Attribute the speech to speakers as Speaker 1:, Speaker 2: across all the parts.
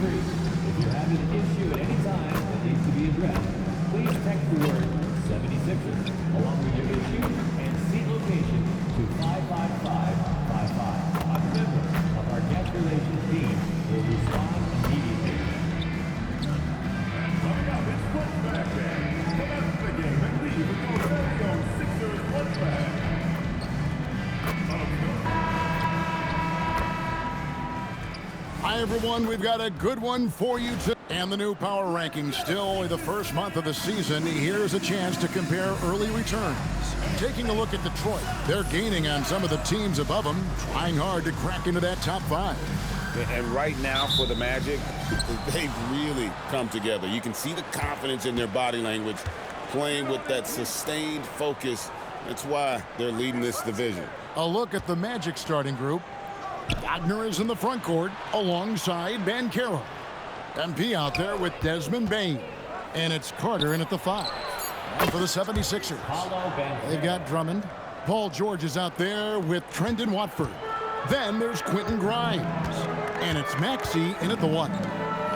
Speaker 1: free. If you have an issue at any time that needs to be addressed, please text the word 76ers along with your issue and seat location to 55555. A member of our guest relations team will respond immediately.
Speaker 2: Coming up, it's Footbag Day. Come out to the game and leave with your very own Sixers Footbag.
Speaker 3: Hi, everyone. We've got a good one for you today. And the new power rankings, still only the first month of the season. Here's a chance to compare early returns. Taking a look at Detroit, they're gaining on some of the teams above them, trying hard to crack into that top 5.
Speaker 4: And right now for the Magic, they've really come together. You can see the confidence in their body language, playing with that sustained focus. That's why they're leading this division.
Speaker 3: A look at the Magic starting group. Wagner is in the front court alongside Banchero. MP out there with Desmond Bane. And it's Carter in at the 5. And for the 76ers, they've got Drummond. Paul George is out there with Trendon Watford. Then there's Quentin Grimes. And it's Maxey in at the 1.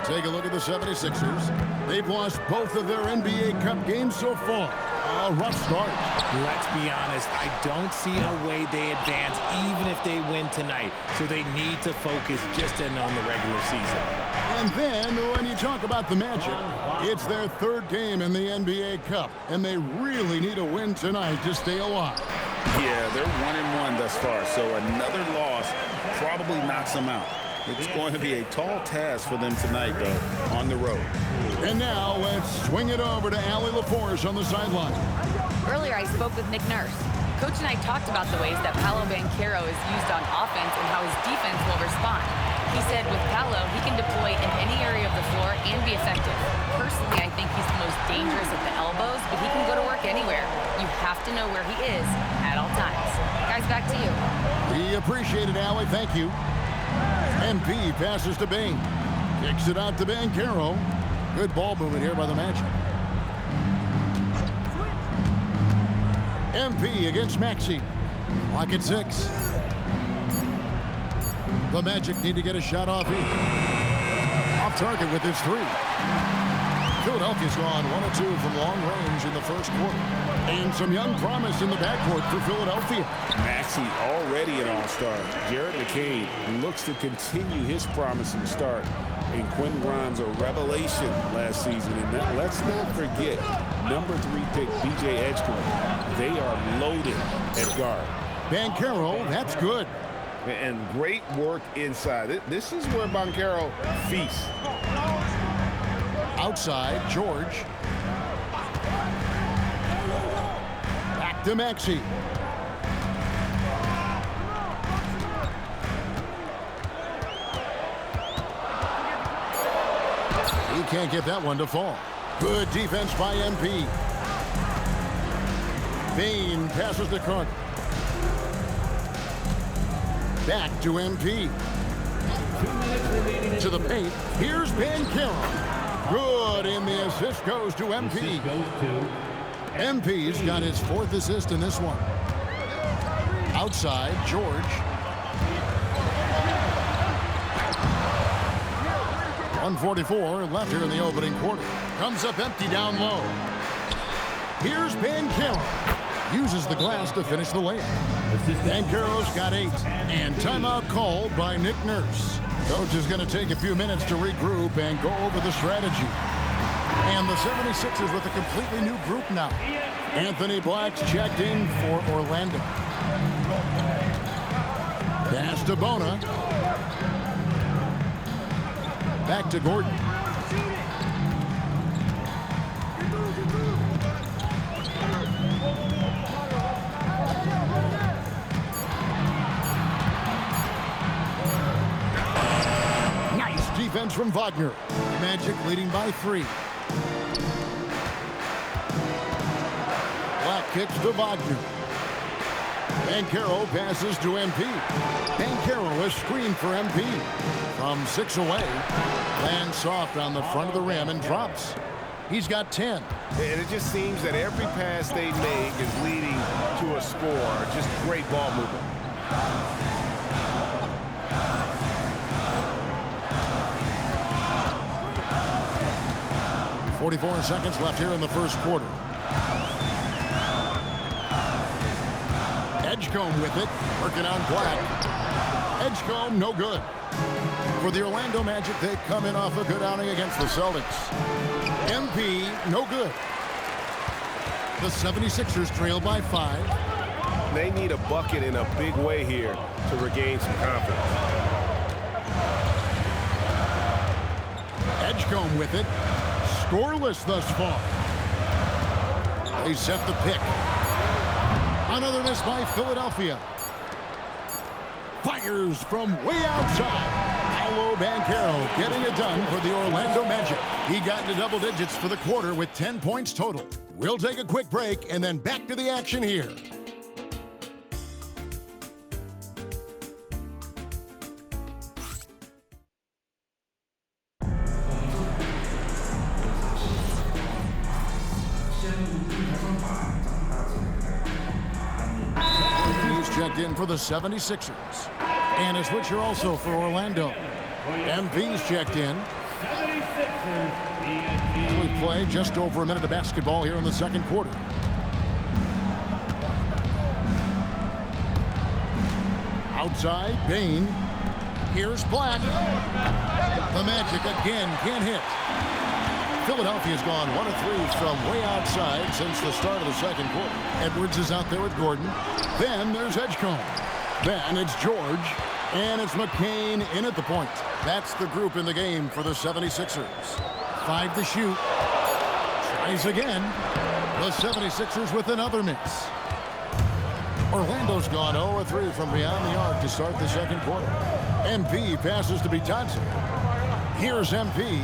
Speaker 3: Take a look at the 76ers. They've lost both of their NBA Cup games so far. A rough start.
Speaker 5: Let's be honest, I don't see a way they advance even if they win tonight. So they need to focus just in on the regular season.
Speaker 3: And then when you talk about the Magic, it's their 3rd game in the NBA Cup. And they really need a win tonight to stay alive.
Speaker 4: Yeah, they're 1-1 thus far. So another loss probably knocks them out. It's going to be a tall task for them tonight, though, on the road.
Speaker 3: And now let's swing it over to Allie LaForce on the sideline.
Speaker 6: Earlier, I spoke with Nick Nurse. Coach and I talked about the ways that Paolo Banchero is used on offense and how his defense will respond. He said with Paolo, he can deploy in any area of the floor and be effective. Personally, I think he's the most dangerous at the elbows, but he can go to work anywhere. You have to know where he is at all times. Guys, back to you.
Speaker 3: We appreciate it, Allie. Thank you. MP passes to Bane. Kicks it out to Banchero. Good ball movement here by the Magic. MP against Maxey. Clock at 6. The Magic need to get a shot off here. Off target with his 3. Philadelphia's gone 1 of 2 from long range in the first quarter. And some young promise in the backcourt for Philadelphia.
Speaker 4: Maxey already an all-star. Jared McCain looks to continue his promising start. And Quentin Grimes, a revelation last season. And let's not forget, number 3 pick, B.J. Edgecombe. They are loaded at guard.
Speaker 3: Banchero, that's good.
Speaker 4: And great work inside. This is where Banchero feasts.
Speaker 3: Outside, George. Back to Maxey. He can't get that one to fall. Good defense by MP. Bane passes to Carter. Back to MP. To the paint. Here's Banchero. Good, and the assist goes to MP. MP's got his 4th assist in this one. Outside, George. 1:44 left here in the opening quarter. Comes up empty down low. Here's Banchero. Uses the glass to finish the layup. Banchero's got 8. And timeout called by Nick Nurse. Coach is going to take a few minutes to regroup and go over the strategy. And the 76ers with a completely new group now. Anthony Black's checked in for Orlando. Pass to Bona. Back to Gordon. Nice defense from Wagner. Magic leading by 3. Black kicks to Wagner. Banchero passes to MP. Banchero is screened for MP. From 6 away. Lands soft on the front of the rim and drops. He's got 10.
Speaker 4: And it just seems that every pass they make is leading to a score. Just great ball movement.
Speaker 3: 44 seconds left here in the first quarter. Edgecombe with it, working on Black. Edgecombe, no good. For the Orlando Magic, they come in off a good outing against the Celtics. MP, no good. The 76ers trail by 5.
Speaker 7: They need a bucket in a big way here to regain some confidence.
Speaker 3: Edgecombe with it. Scoreless thus far. They set the pick. Another miss by Philadelphia. Fires from way outside. Paolo Banchero getting it done for the Orlando Magic. He got into double digits for the quarter with 10 points total. We'll take a quick break and then back to the action here. Checked in for the 76ers. And a switcher also for Orlando. MP's checked in.
Speaker 1: 76ers.
Speaker 3: We play just over a minute of basketball here in the second quarter. Outside, Bane. Here's Black. The Magic again can't hit. Philadelphia's gone 1 of 3 from way outside since the start of the second quarter. Edwards is out there with Gordon. Then there's Edgecombe. Then it's George. And it's McCain in at the point. That's the group in the game for the 76ers. 5 to shoot. Tries again. The 76ers with another miss. Orlando's gone 0 of 3 from beyond the arc to start the second quarter. MP passes to Bitadze. Here's MP.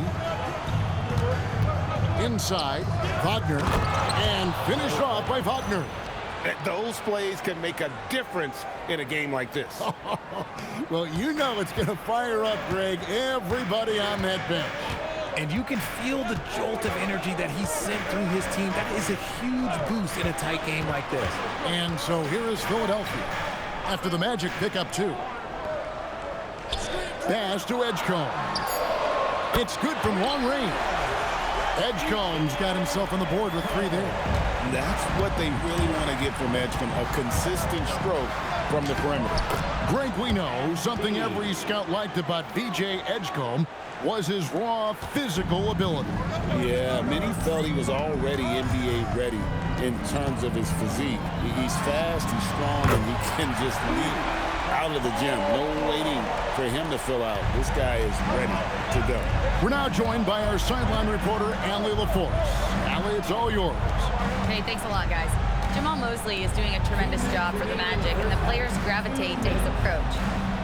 Speaker 3: Inside, Wagner, and finished off by Wagner.
Speaker 7: Those plays can make a difference in a game like this.
Speaker 3: Well, you know it's going to fire up, Greg, everybody on that bench.
Speaker 5: And you can feel the jolt of energy that he sent through his team. That is a huge boost in a tight game like this.
Speaker 3: And so here is Philadelphia after the Magic pick up 2. Pass to Edgecombe. It's good from long range. Edgecombe's got himself on the board with 3 there.
Speaker 4: That's what they really want to get from Edgecombe, a consistent stroke from the perimeter.
Speaker 3: Greg, we know something every scout liked about VJ Edgecombe was his raw physical ability.
Speaker 4: Yeah, many felt he was already NBA ready in terms of his physique. He's fast, he's strong, and he can just leap out of the gym. No waiting for him to fill out. This guy is ready to go.
Speaker 3: We're now joined by our sideline reporter, Allie LaForce. Allie, it's all yours.
Speaker 6: Hey, thanks a lot, guys. Jamal Mosley is doing a tremendous job for the Magic, and the players gravitate to his approach.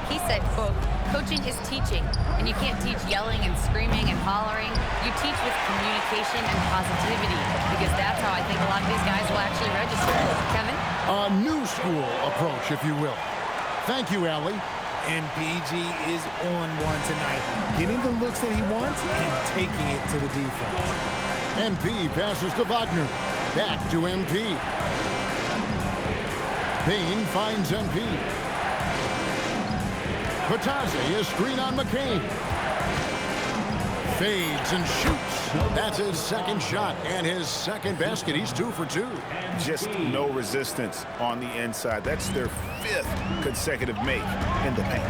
Speaker 6: He said, quote, "Coaching is teaching, and you can't teach yelling and screaming and hollering. You teach with communication and positivity, because that's how I think a lot of these guys will actually register." Kevin?
Speaker 3: A new school approach, if you will. Thank you, Allie.
Speaker 5: And PG is on one tonight, getting the looks that he wants and taking it to the defense.
Speaker 3: MP passes to Wagner. Back to MP. Payne finds MP. Bitadze, a screen on McCain. Fades and shoots. That's his second shot and his second basket. He's 2 for 2.
Speaker 7: Just no resistance on the inside. That's their 5th consecutive make in the paint.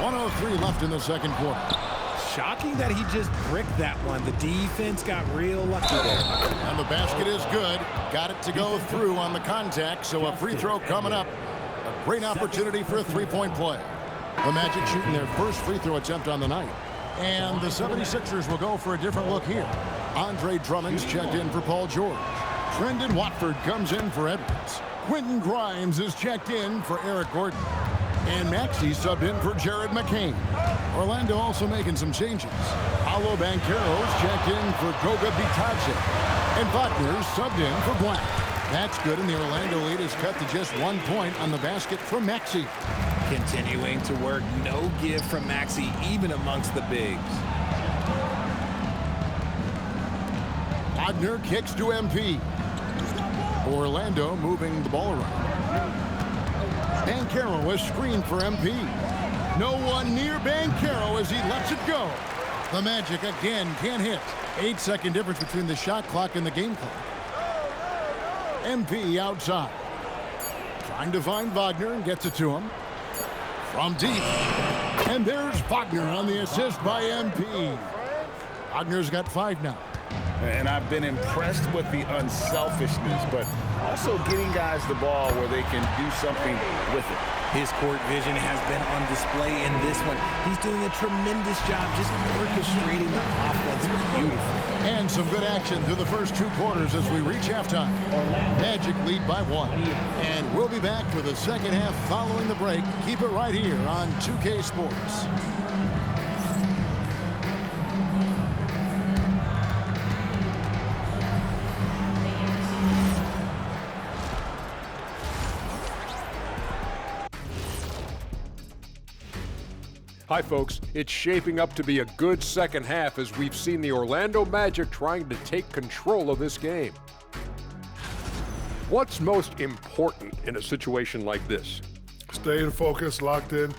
Speaker 3: 1:03 left in the second quarter.
Speaker 5: Shocking that he just bricked that one. The defense got real lucky there.
Speaker 3: And the basket is good. Got it to go through on the contact, so a free throw coming up. A great opportunity for a three-point play. The Magic shooting their first free throw attempt on the night. And the 76ers will go for a different look here. Andre Drummond's checked in for Paul George. Trendon Watford comes in for Edwards. Quentin Grimes is checked in for Eric Gordon. And Maxey subbed in for Jared McCain. Orlando also making some changes. Paolo Banchero's checked in for Goga Bitadze. And Wagner subbed in for Black. That's good, and the Orlando lead is cut to just 1 point on the basket from Maxey.
Speaker 5: Continuing to work, no give from Maxey, even amongst the bigs.
Speaker 3: Wagner kicks to MP. Orlando moving the ball around. Banchero is screened for MP. No one near Banchero as he lets it go. The Magic again can't hit. 8-second difference between the shot clock and the game clock. MP outside. Trying to find Wagner and gets it to him. From deep. And there's Wagner on the assist by MP. Wagner's got 5 now.
Speaker 7: And I've been impressed with the unselfishness, but also getting guys the ball where they can do something with it.
Speaker 5: His court vision has been on display in this one. He's doing a tremendous job just orchestrating the offense beautifully.
Speaker 3: And some good action through the first 2 quarters as we reach halftime. Magic lead by 1. And we'll be back for the second half following the break. Keep it right here on 2K Sports.
Speaker 8: Hi, folks. It's shaping up to be a good second half as we've seen the Orlando Magic trying to take control of this game. What's most important in a situation like this?
Speaker 2: Staying focused, locked in,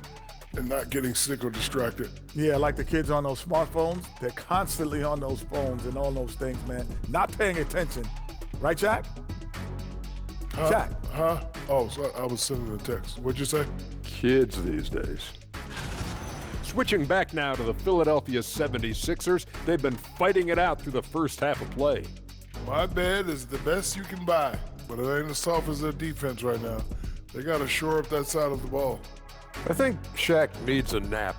Speaker 2: and not getting sick or distracted.
Speaker 9: Yeah, like the kids on those smartphones. They're constantly on those phones and all those things, man. Not paying attention. Right, Jack? Jack?
Speaker 2: Huh? Oh, so I was sending a text. What'd you say?
Speaker 8: Kids these days. Switching back now to the Philadelphia 76ers, they've been fighting it out through the first half of play.
Speaker 2: My bed is the best you can buy, but it ain't as soft as their defense right now. They got to shore up that side of the ball.
Speaker 8: I think Shaq needs a nap.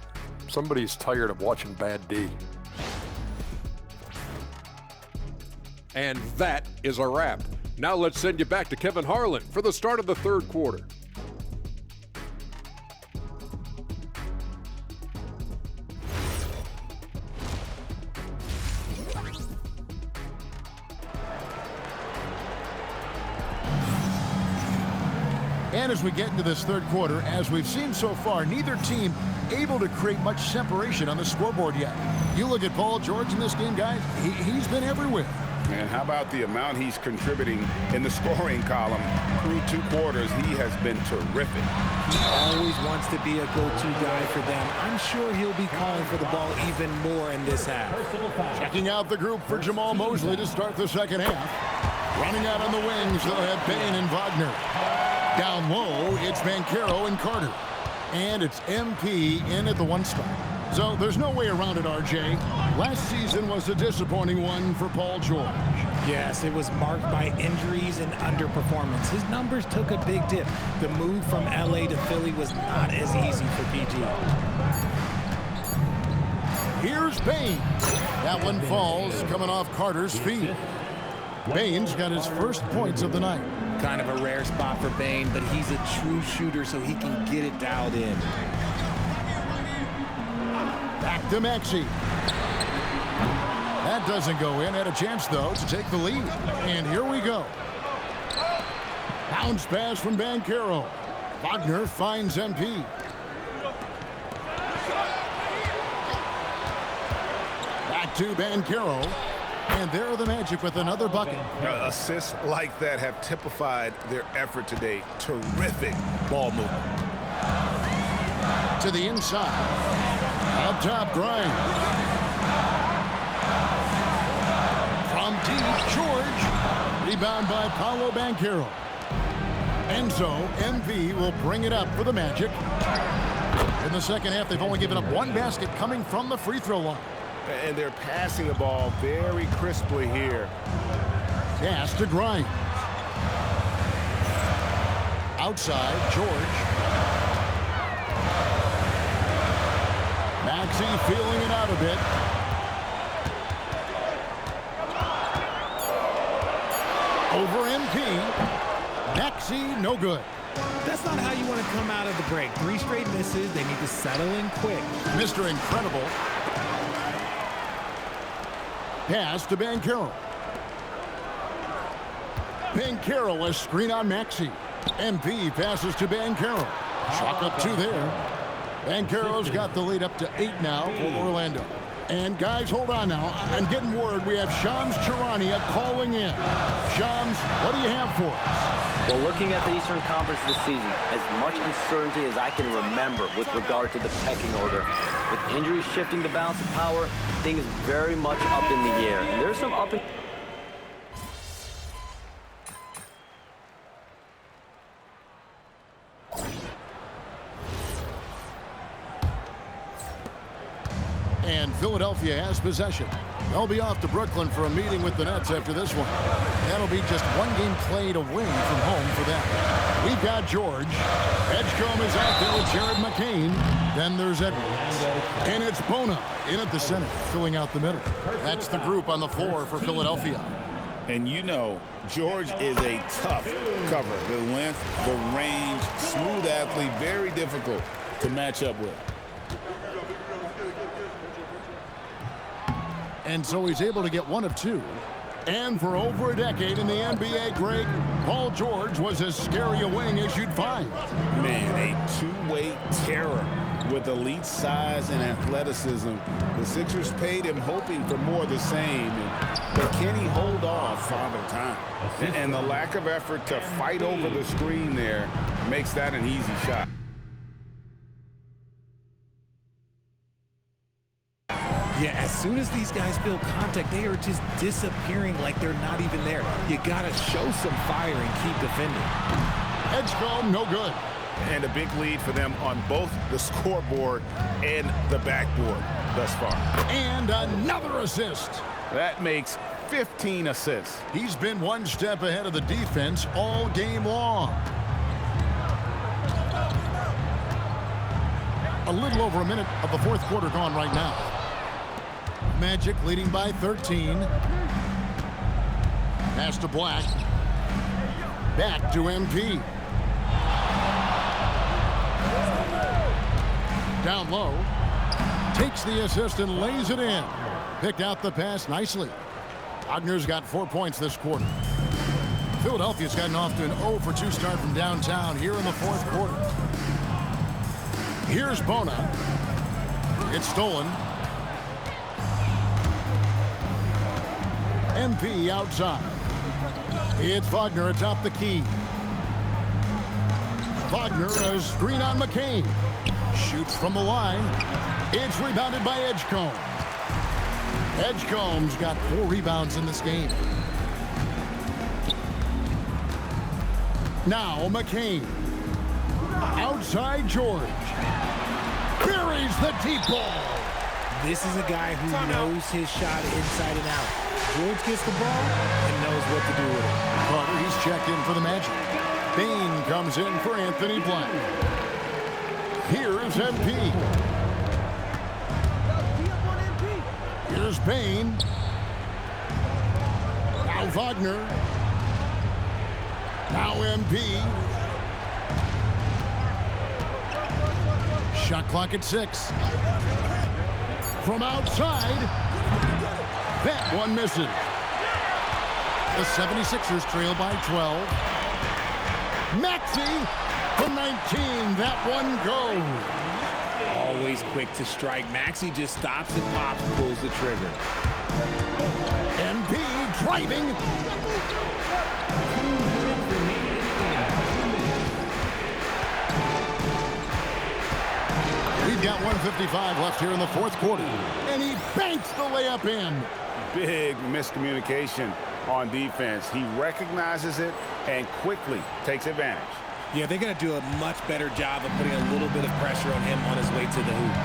Speaker 8: Somebody's tired of watching bad D. And that is a wrap. Now let's send you back to Kevin Harlan for the start of the third quarter.
Speaker 3: And as we get into this third quarter, as we've seen so far, neither team able to create much separation on the scoreboard yet. You look at Paul George in this game, guys, he's been everywhere.
Speaker 7: And how about the amount he's contributing in the scoring column? Through 2 quarters, he has been terrific.
Speaker 5: He always wants to be a go-to guy for them. I'm sure he'll be calling for the ball even more in this half.
Speaker 3: Checking out the group for Jamal Mosley to start the second half. Running out on the wings, they'll have Bane and Wagner. Down low, it's Banchero and Carter. And it's MP in at the 1 spot. So there's no way around it, RJ. Last season was a disappointing one for Paul George.
Speaker 5: Yes, it was marked by injuries and underperformance. His numbers took a big dip. The move from LA to Philly was not as easy for PG.
Speaker 3: Here's Bane. That one falls, coming off Carter's feet. Bane's got his first points of the night.
Speaker 5: Kind of a rare spot for Bane, but he's a true shooter, so he can get it dialed in.
Speaker 3: Back to Maxey. That doesn't go in. Had a chance, though, to take the lead. And here we go. Bounce pass from Banchero. Wagner finds MP. Back to Banchero. And there are the Magic with another bucket.
Speaker 7: Assists like that have typified their effort today. Terrific ball movement.
Speaker 3: To the inside. Up top, Grimes. From deep, George. Rebound by Paolo Banchero. And so, MP will bring it up for the Magic. In the second half, they've only given up 1 basket coming from the free throw line.
Speaker 7: And they're passing the ball very crisply here.
Speaker 3: Pass to Grimes. Outside, George. Maxey feeling it out a bit. Over MP. Maxey, no good.
Speaker 5: That's not how you want to come out of the break. 3 straight misses. They need to settle in quick.
Speaker 3: Mr. Incredible. Pass to Banchero. Banchero, a screen on Maxey. MP passes to Banchero. Chalk up 2 there. Banchero's got the lead up to 8 now for Orlando. And guys, hold on now. I'm getting word we have Shams Charania calling in. Shams, what do you have for us?
Speaker 10: Well, looking at the Eastern Conference this season, as much uncertainty as I can remember with regard to the pecking order, with injuries shifting the balance of power, things very much up in the air. And there's some up in...
Speaker 3: And Philadelphia has possession. They'll be off to Brooklyn for a meeting with the Nets after this one. That'll be just one game played away from home for them. We've got George. Edgecombe is out there with Jared McCain. Then there's Edwards. And it's Bona in at the center, filling out the middle. That's the group on the floor for Philadelphia.
Speaker 7: And you know, George is a tough cover. The length, the range, smooth athlete, very difficult to match up with.
Speaker 3: And so he's able to get one of two. And for over a decade in the NBA, Greg, Paul George was as scary a wing as you'd find.
Speaker 7: Man, a two-way terror with elite size and athleticism. The Sixers paid him hoping for more of the same. But can he hold off Father Time? And the lack of effort to fight over the screen there makes that an easy shot.
Speaker 5: Yeah, as soon as these guys feel contact, they are just disappearing like they're not even there. You got to show some fire and keep defending.
Speaker 3: Edgecombe, no good.
Speaker 7: And a big lead for them on both the scoreboard and the backboard thus far.
Speaker 3: And another assist.
Speaker 7: That makes 15 assists.
Speaker 3: He's been one step ahead of the defense all game long. A little over a minute of the fourth quarter gone right now. Magic leading by 13. Pass to Black. Back to MP. Down low. Takes the assist and lays it in. Picked out the pass nicely. Wagner's got 4 points this quarter. Philadelphia's gotten off to an 0 for 2 start from downtown here in the fourth quarter. Here's Bona. It's stolen. MP outside. It's Wagner atop the key. Wagner has screen on McCain. Shoots from the line. It's rebounded by Edgecombe. Edgecombe's got 4 rebounds in this game. Now McCain. Outside George. Buries the deep ball.
Speaker 5: This is a guy who knows his shot inside and out. George gets the ball and knows what to do with it.
Speaker 3: Carter, he's checked in for the Magic. Bain comes in for Anthony Black. Here's MP. Here's Bain. Now Wagner. Now MP. Shot clock at 6. From outside. That one misses. The 76ers trail by 12. Maxey from 19. That one goes.
Speaker 5: Always quick to strike. Maxey just stops and pops, pulls the trigger.
Speaker 3: MP driving. We've got 1:55 left here in the fourth quarter. And he banks the layup in.
Speaker 7: Big miscommunication on defense. He recognizes it and quickly takes advantage.
Speaker 5: Yeah, they're going to do a much better job of putting a little bit of pressure on him on his way to the hoop.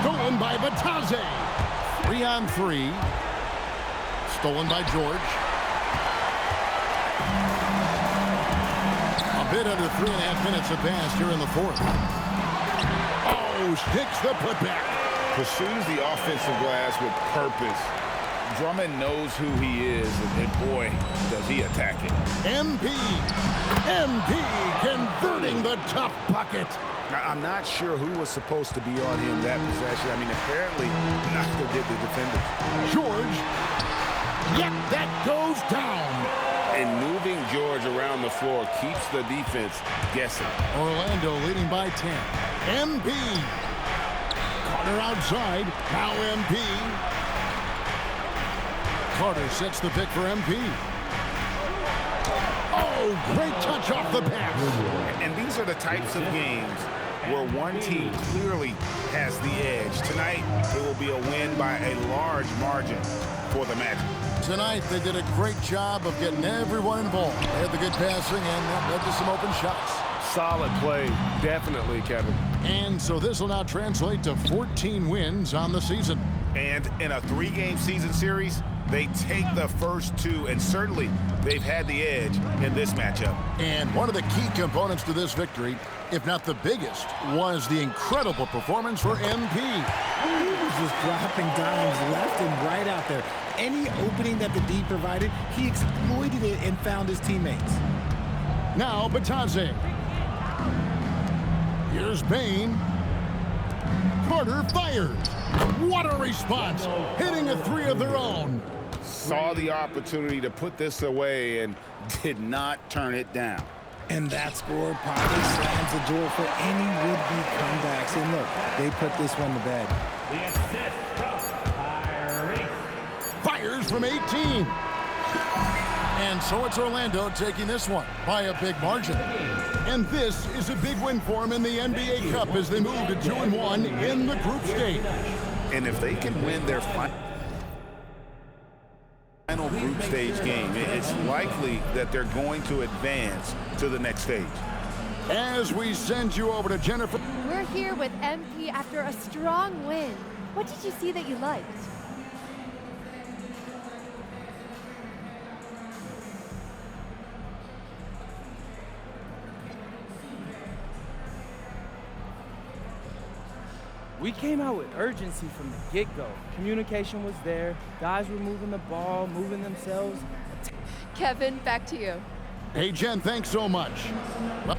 Speaker 3: Stolen by Batadze. 3-on-3. Stolen by George. A bit under 3.5 minutes have passed here in the fourth. Oh, sticks the putback.
Speaker 7: Pursues the offensive glass with purpose. Drummond knows who he is, and boy, does he attack it.
Speaker 3: MP converting the tough bucket.
Speaker 7: I'm not sure who was supposed to be on him that possession. I mean, apparently, neither did the defenders.
Speaker 3: George. Yep, that goes down.
Speaker 7: And moving George around the floor keeps the defense guessing.
Speaker 3: Orlando leading by 10. MP. Carter outside. Now MP. Carter sets the pick for MP. Oh, great touch off the pass.
Speaker 7: And these are the types of games where one team clearly has the edge. Tonight, it will be a win by a large margin for the Magic.
Speaker 3: Tonight, they did a great job of getting everyone involved. They had the good passing and that led to some open shots.
Speaker 8: Solid play, definitely, Kevin.
Speaker 3: And so this will now translate to 14 wins on the season.
Speaker 7: And in a 3-game season series, they take the first 2, and certainly they've had the edge in this matchup.
Speaker 3: And one of the key components to this victory, if not the biggest, was the incredible performance for MP.
Speaker 5: He was just dropping dimes left and right out there. Any opening that the D provided, he exploited it and found his teammates.
Speaker 3: Now Batadze. Here's Bane. Carter fires. What a response. Hitting a 3 of their own.
Speaker 7: Saw the opportunity to put this away and did not turn it down.
Speaker 5: And that score probably slams the door for any would-be comebacks. And look, they put this one to bed.
Speaker 1: The assist from Kyrie.
Speaker 3: Fires from 18. And so it's Orlando taking this one by a big margin. And this is a big win for them in the NBA Cup as they move to 2-1 in the group stage.
Speaker 7: And if they can win their final group stage game, it's likely that they're going to advance to the next stage.
Speaker 3: As we send you over to Jennifer.
Speaker 11: We're here with MP after a strong win. What did you see that you liked?
Speaker 12: We came out with urgency from the get-go. Communication was there. Guys were moving the ball, moving themselves.
Speaker 11: Kevin, back to you.
Speaker 3: Hey, Jen, thanks so much. Well,